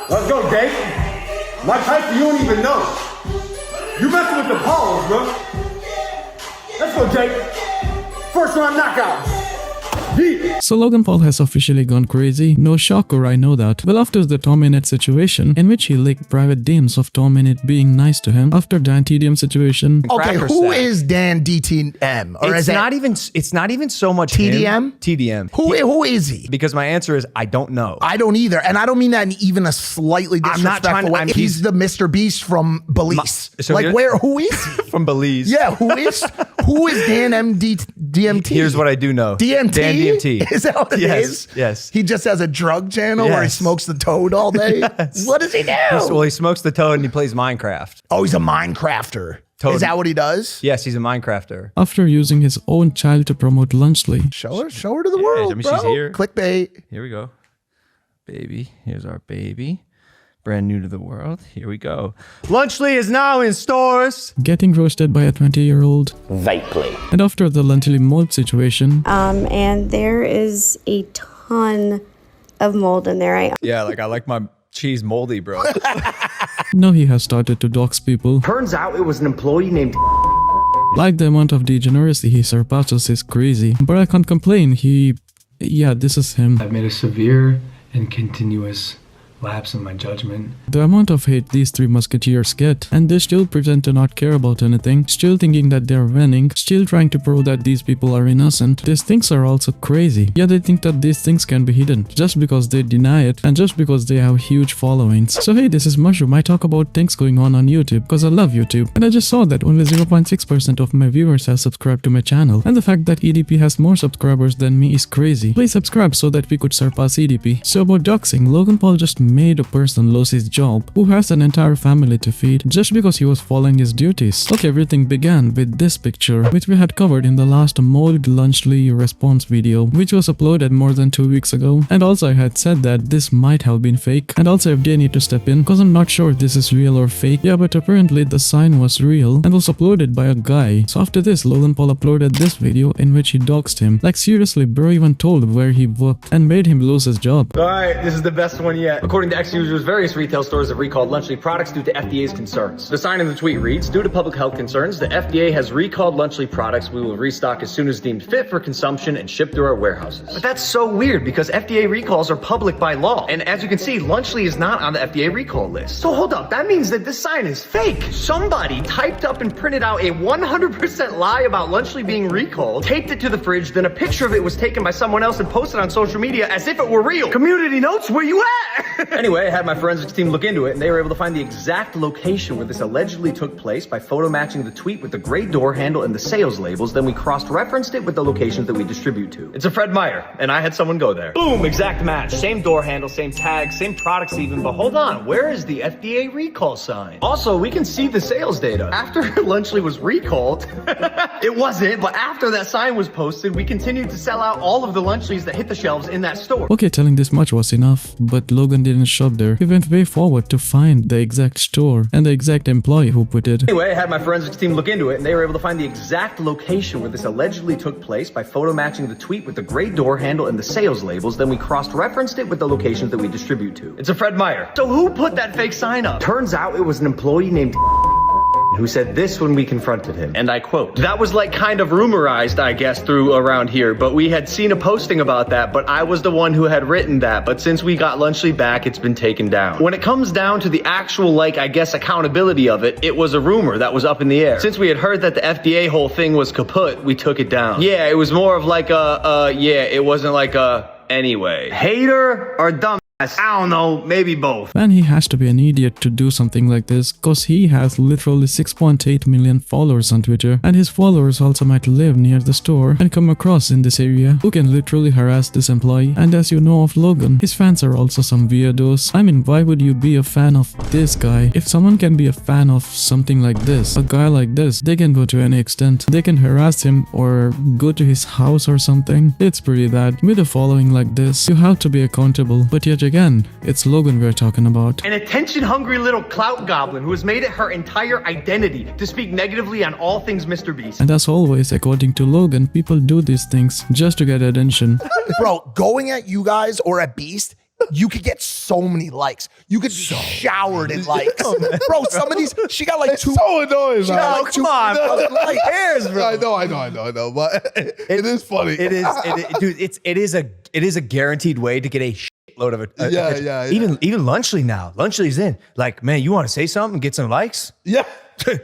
Let's go, Jake. My type you don't even know. You messing with the Pauls, bro. Let's go, Jake. First round knockout. So Logan Paul has officially gone crazy. No shocker, I know that. Well, after the Tom Innit situation, in which he leaked private DMs of Tom Innit being nice to him, after Dan TDM situation. Okay, who is Dan DTM? Or it's not even so much TDM? him. TDM. Who is he? Because my answer is I don't know. I don't either, and I don't mean that in even a slightly disrespectful way. He's the Mr. Beast from Belize. Who is he? From Belize. Yeah, who is Dan DMT? Here's what I do know. DMT? Dan DMT. Is that what it is? Yes. He just has a drug channel where he smokes the toad all day? Yes. What does he do? Well, he smokes the toad and he plays Minecraft. Oh, he's a Minecrafter. Toad. Is that what he does? Yes, he's a Minecrafter. After using his own child to promote Lunchly. Show her to the world, I mean, bro. she's here. Clickbait. Here we go. Baby. Here's our baby. Brand new to the world. Here we go. Lunchly is now in stores. Getting roasted by a 20-year-old. Vaguely. And after the Lunchly mold situation. And there is a ton of mold in there. Yeah, I like my cheese moldy, bro. Now he has started to dox people. Turns out it was an employee named... Like the amount of degeneracy he surpasses is crazy. But I can't complain, yeah, this is him. I've made a severe and continuous lapse in my judgment. The amount of hate these three musketeers get, and they still pretend to not care about anything, still thinking that they're winning, still trying to prove that these people are innocent. These things are also crazy. Yeah, they think that these things can be hidden, just because they deny it, and just because they have huge followings. So hey, this is Mushroom. I talk about things going on YouTube, because I love YouTube. And I just saw that only 0.6% of my viewers have subscribed to my channel, and the fact that EDP has more subscribers than me is crazy. Please subscribe so that we could surpass EDP. So about doxing, Logan Paul just made a person lose his job who has an entire family to feed just because he was following his duties. Okay, everything began with this picture, which we had covered in the last mold Lunchly response video, which was uploaded more than 2 weeks ago. And also I had said that this might have been fake, and also if they need to step in, cause I'm not sure if this is real or fake. Yeah, but apparently the sign was real and was uploaded by a guy. So after this, Logan Paul uploaded this video in which he doxed him. Like seriously, bro even told where he worked and made him lose his job. Alright, this is the best one yet. According to X users, various retail stores have recalled Lunchly products due to FDA's concerns. The sign in the tweet reads, due to public health concerns, the FDA has recalled Lunchly products. We will restock as soon as deemed fit for consumption and ship through our warehouses. But that's so weird because FDA recalls are public by law. And as you can see, Lunchly is not on the FDA recall list. So hold up, that means that this sign is fake. Somebody typed up and printed out a 100% lie about Lunchly being recalled, taped it to the fridge, then a picture of it was taken by someone else and posted on social media as if it were real. Community notes, where you at? Anyway, I had my forensics team look into it, and they were able to find the exact location where this allegedly took place by photo matching the tweet with the gray door handle and the sales labels. Then we cross-referenced it with the locations that we distribute to. It's a Fred Meyer, and I had someone go there. Boom, exact match. Same door handle, same tag, same products even, but hold on, where is the FDA recall sign? Also, we can see the sales data. After Lunchly was recalled, it wasn't, but after that sign was posted, we continued to sell out all of the Lunchlys that hit the shelves in that store. Okay, telling this much was enough, but Logan didn't shop there. He went way forward to find the exact store and the exact employee who put it. Anyway, I had my forensics team look into it, and they were able to find the exact location where this allegedly took place by photo matching the tweet with the gray door handle and the sales labels. Then we cross-referenced it with the locations that we distribute to. It's a Fred Meyer. So who put that fake sign up? Turns out it was an employee named who said this when we confronted him, and I quote, "That was like kind of rumorized, I guess, through around here, but we had seen a posting about that, but I was the one who had written that, but since we got Lunchly back, it's been taken down." When it comes down to the actual, like, I guess, accountability of it, it was a rumor that was up in the air. Since we had heard that the FDA whole thing was kaput, we took it down. Yeah, it was more of like it wasn't like anyway. Hater or dumb? I don't know, maybe both. Man, he has to be an idiot to do something like this, cause he has literally 6.8 million followers on Twitter, and his followers also might live near the store and come across in this area who can literally harass this employee. And as you know of Logan, his fans are also some weirdos. I mean, why would you be a fan of this guy? If someone can be a fan of something like this, a guy like this, they can go to any extent. They can harass him or go to his house or something. It's pretty bad. With a following like this, you have to be accountable, but yet again, it's Logan we're talking about. An attention-hungry little clout goblin who has made it her entire identity to speak negatively on all things Mr. Beast. And as always, according to Logan, people do these things just to get attention. Bro, going at you guys or at Beast you could get so many likes. You could be showered in likes. Bro, some of these, she got like two. So annoying, She got like come on, bro. Who cares, bro? I know, but it is funny. It is, dude. It is a guaranteed way to get a shitload of Yeah. Even Lunchly now. Lunchly's in. Like, man, you want to say something, get some likes? Yeah.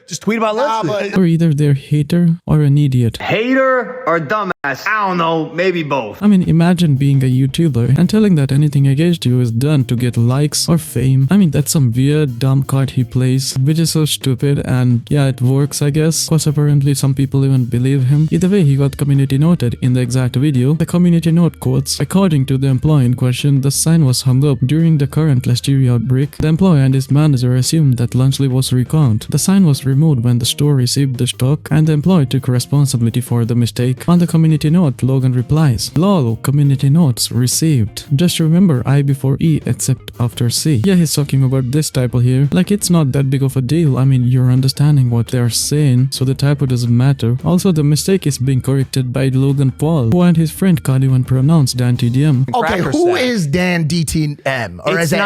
Just tweet about Lunchly. Or either they're hater or an idiot. Hater or dumbass? I don't know, maybe both. I mean, imagine being a YouTuber and telling that anything against you is done to get likes or fame. I mean, that's some weird, dumb card he plays, which is so stupid, and yeah, it works, I guess, cause apparently some people even believe him. Either way, he got community noted in the exact video. The community note quotes, according to the employee in question, the sign was hung up during the current listeria outbreak. The employee and his manager assumed that Lunchly was recalled. The sign was removed when the store received the stock, and the employee took responsibility for the mistake. On the community note, Logan replies, "Lol, community notes received. Just remember I before E except after C." Yeah, he's talking about this typo here. Like, it's not that big of a deal. I mean, you're understanding what they're saying, so the typo doesn't matter. Also, the mistake is being corrected by Logan Paul, who and his friend can't even pronounce Dan TDM. Okay, who is Dan DTM? Or It's is it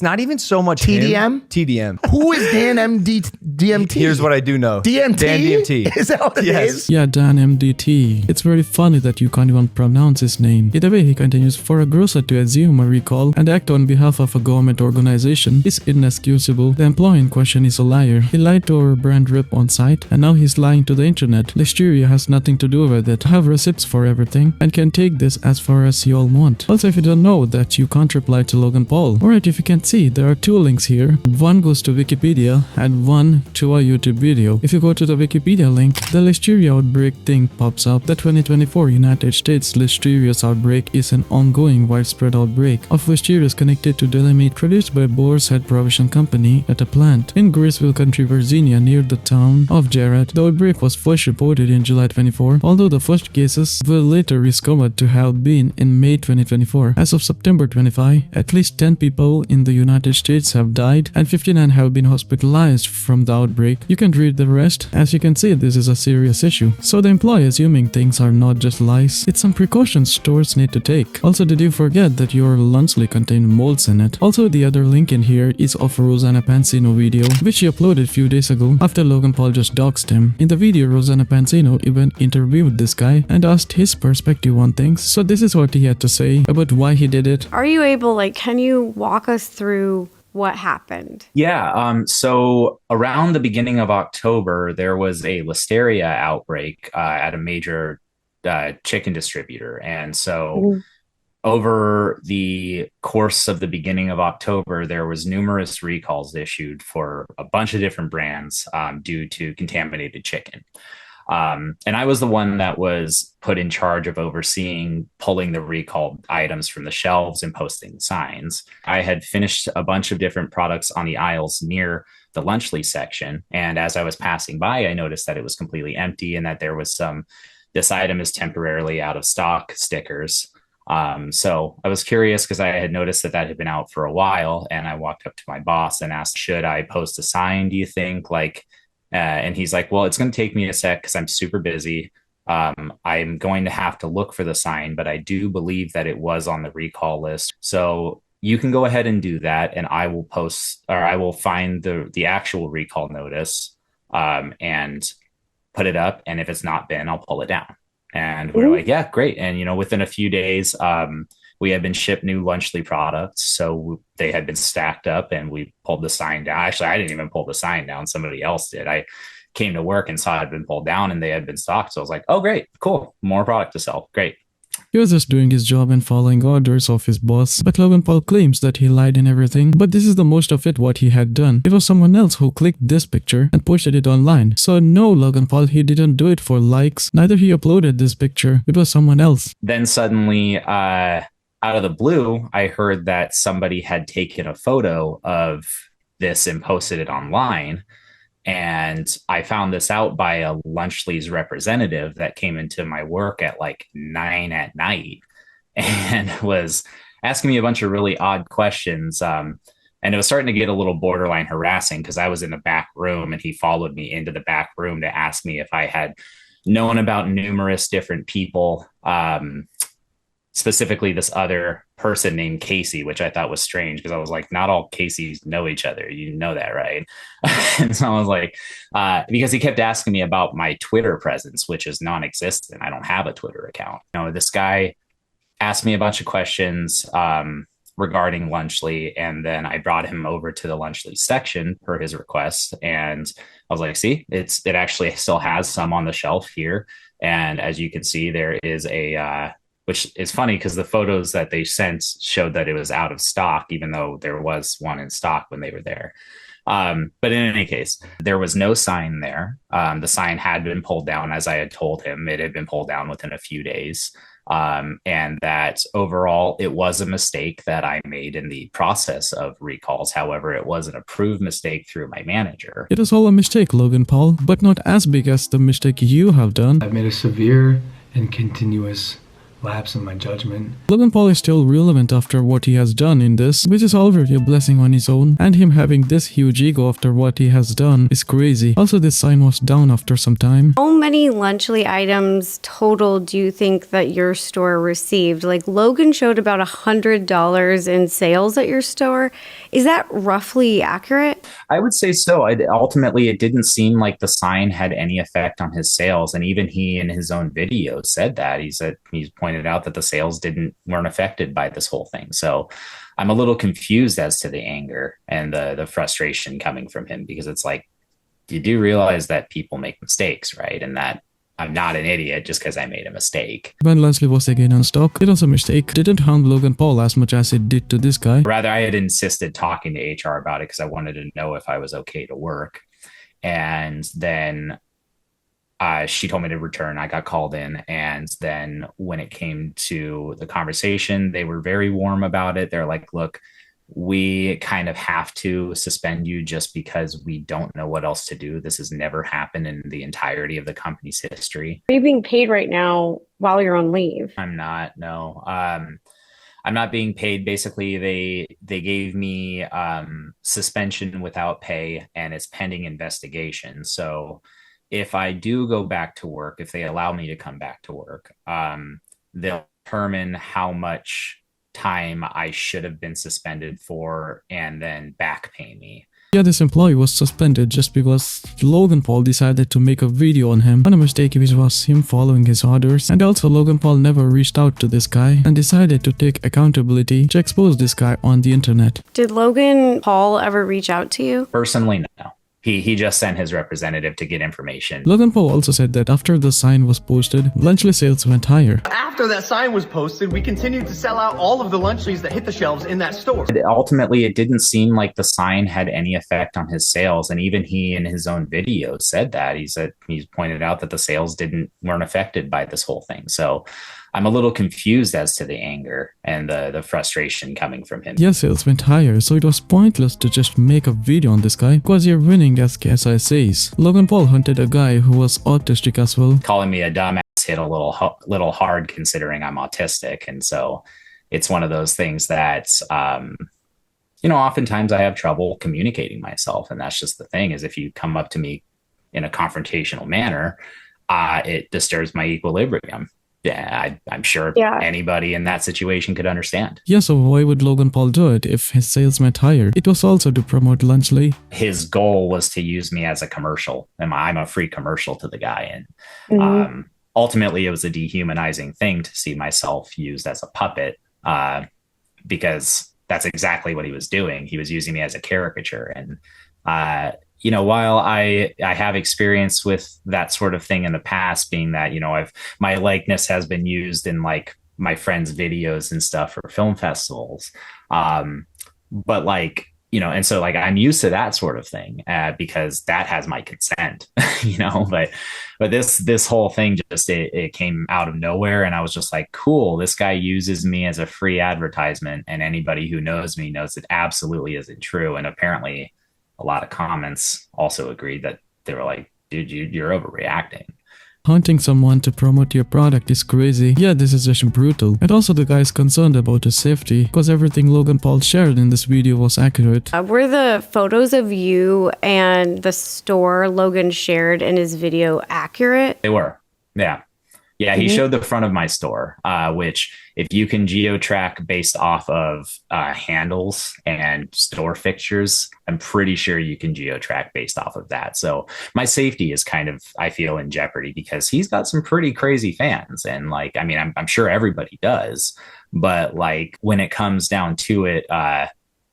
not even so much TDM? TDM. Who is Dan DMT? Here's what I do know. DMT? Dan DMT. Is that what it is? Yeah, Dan MDT. It's very funny that you can't even pronounce his name. Either way, he continues, for a grocer to assume a recall and act on behalf of a government organization is inexcusable. The employee in question is a liar. He lied to our brand rep on site, and now he's lying to the internet. Listeria has nothing to do with it. I have receipts for everything and can take this as far as you all want. Also, if you don't know that, you can't reply to Logan Paul. Alright, if you can see, there are two links here. One goes to Wikipedia and one to a YouTube video. If you go to the Wikipedia link, the listeria outbreak thing pops up. The 2024 United States Listeria's outbreak is an ongoing widespread outbreak of listeria connected to deli meat produced by Boar's Head Provision Company at a plant in Graceville Country, Virginia, near the town of Jarrett. The outbreak was first reported in July 24, although the first cases were later discovered to have been in May 2024. As of September 25, at least 10 people in the United States have died and 59 have been hospitalized from the outbreak. You can read the rest. As you can see, this is a serious issue. So the employee assuming things are not just lies, it's some precautions stores need to take. Also, did you forget that your Lunchly contained molds in it? Also, the other link in here is of Rosanna Pansino video, which he uploaded a few days ago after Logan Paul just doxed him. In the video, Rosanna Pansino even interviewed this guy and asked his perspective on things. So this is what he had to say about why he did it. Are you able, can you walk us through what happened? Yeah, so around the beginning of October, there was a listeria outbreak at a major chicken distributor. And so over the course of the beginning of October, there was numerous recalls issued for a bunch of different brands due to contaminated chicken. And I was the one that was put in charge of overseeing pulling the recalled items from the shelves and posting signs. I had finished a bunch of different products on the aisles near the Lunchly section. And as I was passing by, I noticed that it was completely empty and that there was this item is temporarily out of stock stickers. So I was curious because I had noticed that had been out for a while. And I walked up to my boss and asked, should I post a sign, do you think? And he's like, well, it's going to take me a sec because I'm super busy. I'm going to have to look for the sign, but I do believe that it was on the recall list. So you can go ahead and do that. And I will I will find the actual recall notice and put it up. And if it's not been, I'll pull it down. And we're like, yeah, great. And, within a few days, we had been shipped new Lunchly products. So they had been stacked up and we pulled the sign down. Actually, I didn't even pull the sign down. Somebody else did. I came to work and saw it had been pulled down and they had been stocked. So I was like, oh, great, cool. More product to sell. Great. He was just doing his job and following orders of his boss, but Logan Paul claims that he lied in everything, but this is the most of it what he had done. It was someone else who clicked this picture and posted it online. So no, Logan Paul, he didn't do it for likes, neither he uploaded this picture, it was someone else. Then suddenly, out of the blue, I heard that somebody had taken a photo of this and posted it online. And I found this out by a Lunchly's representative that came into my work at 9 p.m. and was asking me a bunch of really odd questions. And it was starting to get a little borderline harassing because I was in the back room and he followed me into the back room to ask me if I had known about numerous different people, specifically this other person named Casey, which I thought was strange because I was like, not all Caseys know each other. You know that, right? And so I was like, because he kept asking me about my Twitter presence, which is non-existent. I don't have a Twitter account. This guy asked me a bunch of questions regarding Lunchly, and then I brought him over to the Lunchly section per his request, and I was like, see, it actually still has some on the shelf here, and as you can see, there is a which is funny because the photos that they sent showed that it was out of stock, even though there was one in stock when they were there. But in any case, there was no sign there. The sign had been pulled down, as I had told him. It had been pulled down within a few days. And that overall, it was a mistake that I made in the process of recalls. However, it was an approved mistake through my manager. It is all a mistake, Logan Paul, but not as big as the mistake you have done. I've made a severe and continuous lapse in my judgment. Logan Paul is still relevant after what he has done in this, which is already a blessing on its own, and him having this huge ego after what he has done is crazy. Also, this sign was down after some time. How many Lunchly items total do you think that your store received? Like Logan showed about $100 in sales at your store. Is that roughly accurate? I would say so. Ultimately, it didn't seem like the sign had any effect on his sales, and even he in his own video said that. He's pointed out that the sales weren't affected by this whole thing. So I'm a little confused as to the anger and the frustration coming from him, because it's like, you do realize that people make mistakes, right? And that I'm not an idiot just because I made a mistake. When Lunchly was again on stock, it was a mistake. Didn't harm Logan Paul as much as it did to this guy. Rather, I had insisted talking to HR about it because I wanted to know if I was okay to work. And then she told me to return. I got called in. And then when it came to the conversation, they were very warm about it. They're like, look, we kind of have to suspend you just because we don't know what else to do. This has never happened in the entirety of the company's history. Are you being paid right now while you're on leave? I'm not, no. I'm not being paid. Basically, they gave me suspension without pay, and it's pending investigation. So if I do go back to work, if they allow me to come back to work, they'll determine how much time I should have been suspended for and then back pay me. Yeah, this employee was suspended just because Logan Paul decided to make a video on him on a mistake which was him following his orders, and also Logan Paul never reached out to this guy and decided to take accountability to expose this guy on the internet. Did Logan Paul ever reach out to you? Personally, no. He just sent his representative to get information. Logan Paul also said that after the sign was posted, Lunchly sales went higher. After that sign was posted, we continued to sell out all of the Lunchlys that hit the shelves in that store. Ultimately, it didn't seem like the sign had any effect on his sales, and even he in his own video said that. He's pointed out that the sales weren't affected by this whole thing. So I'm a little confused as to the anger and the frustration coming from him. Yeah, sales went higher, so it was pointless to just make a video on this guy because you're winning as KSI says. Logan Paul hunted a guy who was autistic as well. Calling me a dumbass hit a little hard considering I'm autistic, and so it's one of those things that oftentimes I have trouble communicating myself, and that's just the thing, is if you come up to me in a confrontational manner, it disturbs my equilibrium. Yeah, I'm sure anybody in that situation could understand. Yeah, so why would Logan Paul do it if his sales went higher? It was also to promote Lunchly. His goal was to use me as a commercial, and I'm a free commercial to the guy. And ultimately, it was a dehumanizing thing to see myself used as a puppet, because that's exactly what he was doing. He was using me as a caricature. And while I have experience with that sort of thing in the past, being that, my likeness has been used in like my friends' videos and stuff for film festivals. But like, and so like I'm used to that sort of thing because that has my consent, but this whole thing just, it came out of nowhere. And I was just like, cool, this guy uses me as a free advertisement. And anybody who knows me knows it absolutely isn't true. And apparently, a lot of comments also agreed that they were like, dude, you're overreacting. Hunting someone to promote your product is crazy. Yeah, this is just brutal. And also the guy is concerned about his safety because everything Logan Paul shared in this video was accurate. Were the photos of you and the store Logan shared in his video accurate? They were, yeah. Yeah, he showed the front of my store, which if you can geo-track based off of handles and store fixtures, I'm pretty sure you can geo-track based off of that. So my safety is kind of, I feel, in jeopardy because he's got some pretty crazy fans. And like, I mean, I'm sure everybody does, but like when it comes down to it,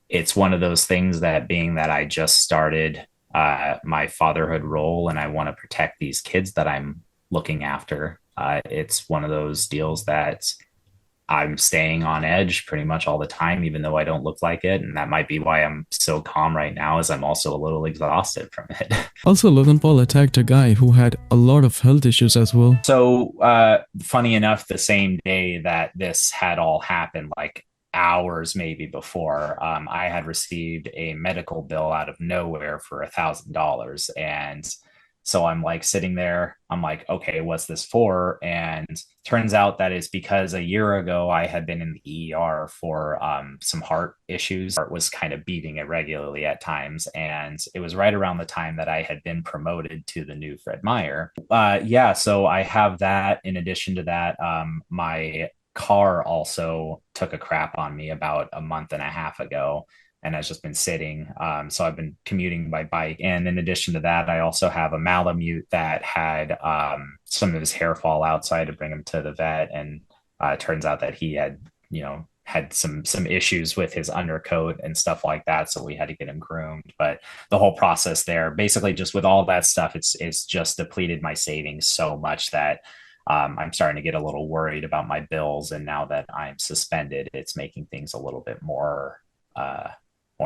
it's one of those things that being that I just started my fatherhood role and I want to protect these kids that I'm looking after. It's one of those deals that I'm staying on edge pretty much all the time, even though I don't look like it. And that might be why I'm so calm right now, is I'm also a little exhausted from it. Also, Logan Paul attacked a guy who had a lot of health issues as well. So funny enough, the same day that this had all happened, like hours maybe before, I had received a medical bill out of nowhere for $1,000. And so I'm like sitting there, I'm like, okay, what's this for? And turns out that it's because a year ago I had been in the ER for some heart issues. Heart was kind of beating irregularly at times. And it was right around the time that I had been promoted to the new Fred Meyer. Yeah, so I have that. In addition to that, my car also took a crap on me about a month and a half ago. And has just been sitting. So I've been commuting by bike. And in addition to that, I also have a Malamute that had some of his hair fall out. So I had to bring him to the vet. And it turns out that he had, had some issues with his undercoat and stuff like that. So we had to get him groomed. But the whole process there, basically just with all that stuff, it's just depleted my savings so much that I'm starting to get a little worried about my bills. And now that I'm suspended, it's making things a little bit more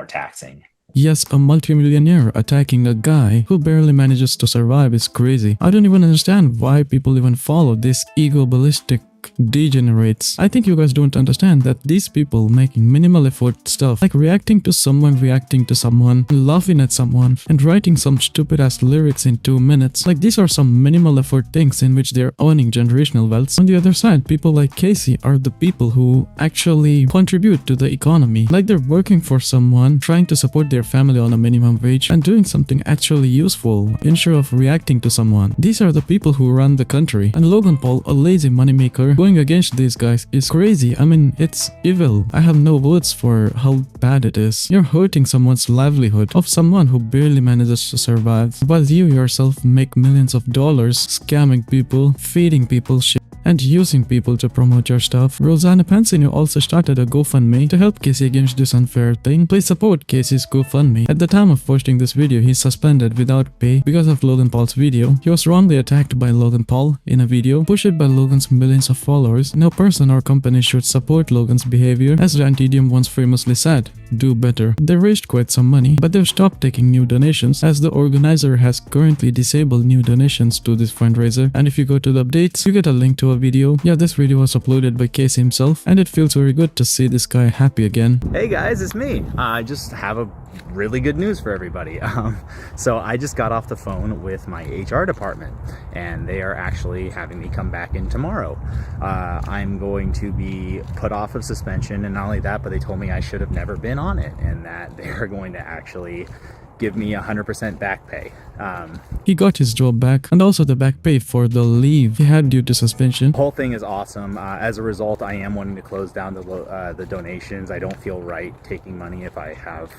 taxing. Yes, a multimillionaire attacking a guy who barely manages to survive is crazy. I don't even understand why people even follow this ego-ballistic degenerates. I think you guys don't understand that these people making minimal effort stuff like reacting to someone, laughing at someone, and writing some stupid ass lyrics in 2 minutes, like these are some minimal effort things in which they're earning generational wealth. On the other side, people like Casey are the people who actually contribute to the economy, like they're working for someone, trying to support their family on a minimum wage and doing something actually useful instead of reacting to someone. These are the people who run the country, and Logan Paul, a lazy moneymaker, going against these guys is crazy. I mean, it's evil. I have no words for how bad it is. You're hurting someone's livelihood, of someone who barely manages to survive, while you yourself make millions of dollars scamming people, feeding people shit, and using people to promote your stuff. Rosanna Pansino also started a GoFundMe to help Casey against this unfair thing. Please support Casey's GoFundMe. At the time of posting this video, he's suspended without pay because of Logan Paul's video. He was wrongly attacked by Logan Paul in a video pushed by Logan's millions of followers. No person or company should support Logan's behavior. As Rantidium once famously said, do better. They raised quite some money, but they've stopped taking new donations as the organizer has currently disabled new donations to this fundraiser. And if you go to the updates, you get a link to a video. Yeah, this video was uploaded by Casey himself, and it feels very good to see this guy happy again. Hey guys, it's me. I just have a really good news for everybody. So I just got off the phone with my HR department, and they are actually having me come back in tomorrow. I'm going to be put off of suspension, and not only that, but they told me I should have never been on it, and that they're going to actually give me 100% back pay. He got his job back, and also the back pay for the leave he had due to suspension. The whole thing is awesome. As a result, I am wanting to close down the donations. I don't feel right taking money if I have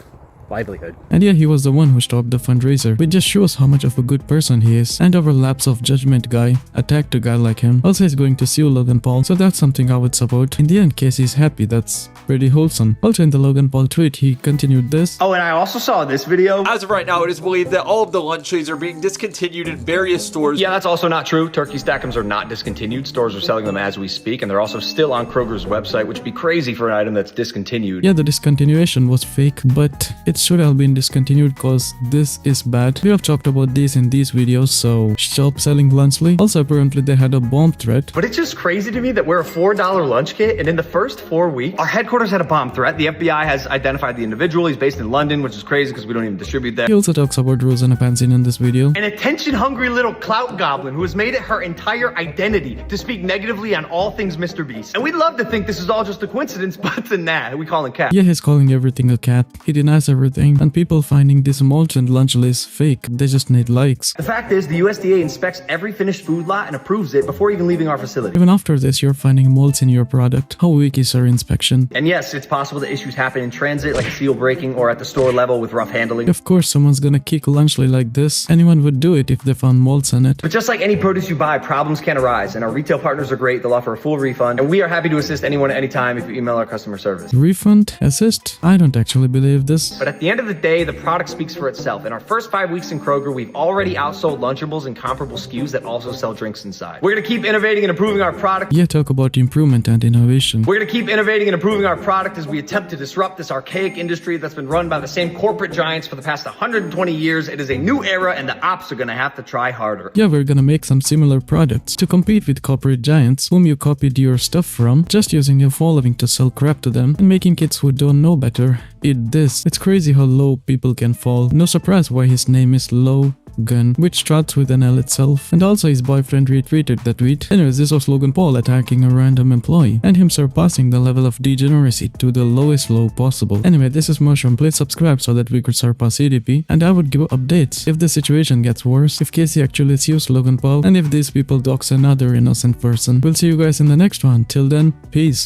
livelihood. And yeah, he was the one who stopped the fundraiser, which just shows how much of a good person he is. And our lapse of judgment guy attacked a guy like him. Also, he's going to sue Logan Paul, so that's something I would support. In the end, Casey's happy. That's pretty wholesome. Also, in the Logan Paul tweet, he continued this. Oh, and I also saw this video. As of right now, it is believed that all of the lunch trays are being discontinued in various stores. Yeah, that's also not true. Turkey Stack'ems are not discontinued. Stores are selling them as we speak, and they're also still on Kroger's website, which would be crazy for an item that's discontinued. Yeah, the discontinuation was fake, but it should have been discontinued because this is bad. We have talked about this in these videos, so stop selling Lunchly. Also, apparently they had a bomb threat. But it's just crazy to me that we're a $4 lunch kit, and in the first 4 weeks, our headquarters had a bomb threat. The FBI has identified the individual. He's based in London, which is crazy because we don't even distribute that. He also talks about Rosanna Pansino in this video. An attention-hungry little clout goblin who has made it her entire identity to speak negatively on all things Mr. Beast. And we'd love to think this is all just a coincidence, but it's a nah. We call him Cat. Yeah, he's calling everything a cat. He denies everything everything, and people finding these molten lunchables fake. They just need likes. The fact is, the USDA inspects every finished food lot and approves it before even leaving our facility. Even after this, you're finding molds in your product. How weak is our inspection? And yes, it's possible that issues happen in transit, like a seal breaking, or at the store level with rough handling. Of course, someone's gonna kick Lunchly like this. Anyone would do it if they found molds in it. But just like any produce you buy, problems can arise, and our retail partners are great. They'll offer a full refund, and we are happy to assist anyone anytime if you email our customer service. Refund? Assist? I don't actually believe this. But at the end of the day, the product speaks for itself. In our first 5 weeks in Kroger, we've already outsold Lunchables and comparable SKUs that also sell drinks inside. We're gonna keep innovating and improving our product. Yeah, talk about improvement and innovation. We're gonna keep innovating and improving our product as we attempt to disrupt this archaic industry that's been run by the same corporate giants for the past 120 years. It is a new era, and the ops are gonna have to try harder. Yeah, we're gonna make some similar products to compete with corporate giants whom you copied your stuff from, just using your following to sell crap to them and making kids who don't know better eat this. It's crazy how low people can fall. No surprise why his name is Logan, which starts with an L itself. And also his boyfriend retweeted the tweet. Anyways, this was Logan Paul attacking a random employee and him surpassing the level of degeneracy to the lowest low possible. Anyway, this is Mushroom. Please subscribe so that we could surpass EDP, and I would give updates if the situation gets worse, if Casey actually sues Logan Paul, and if these people dox another innocent person. We'll see you guys in the next one. Till then, peace.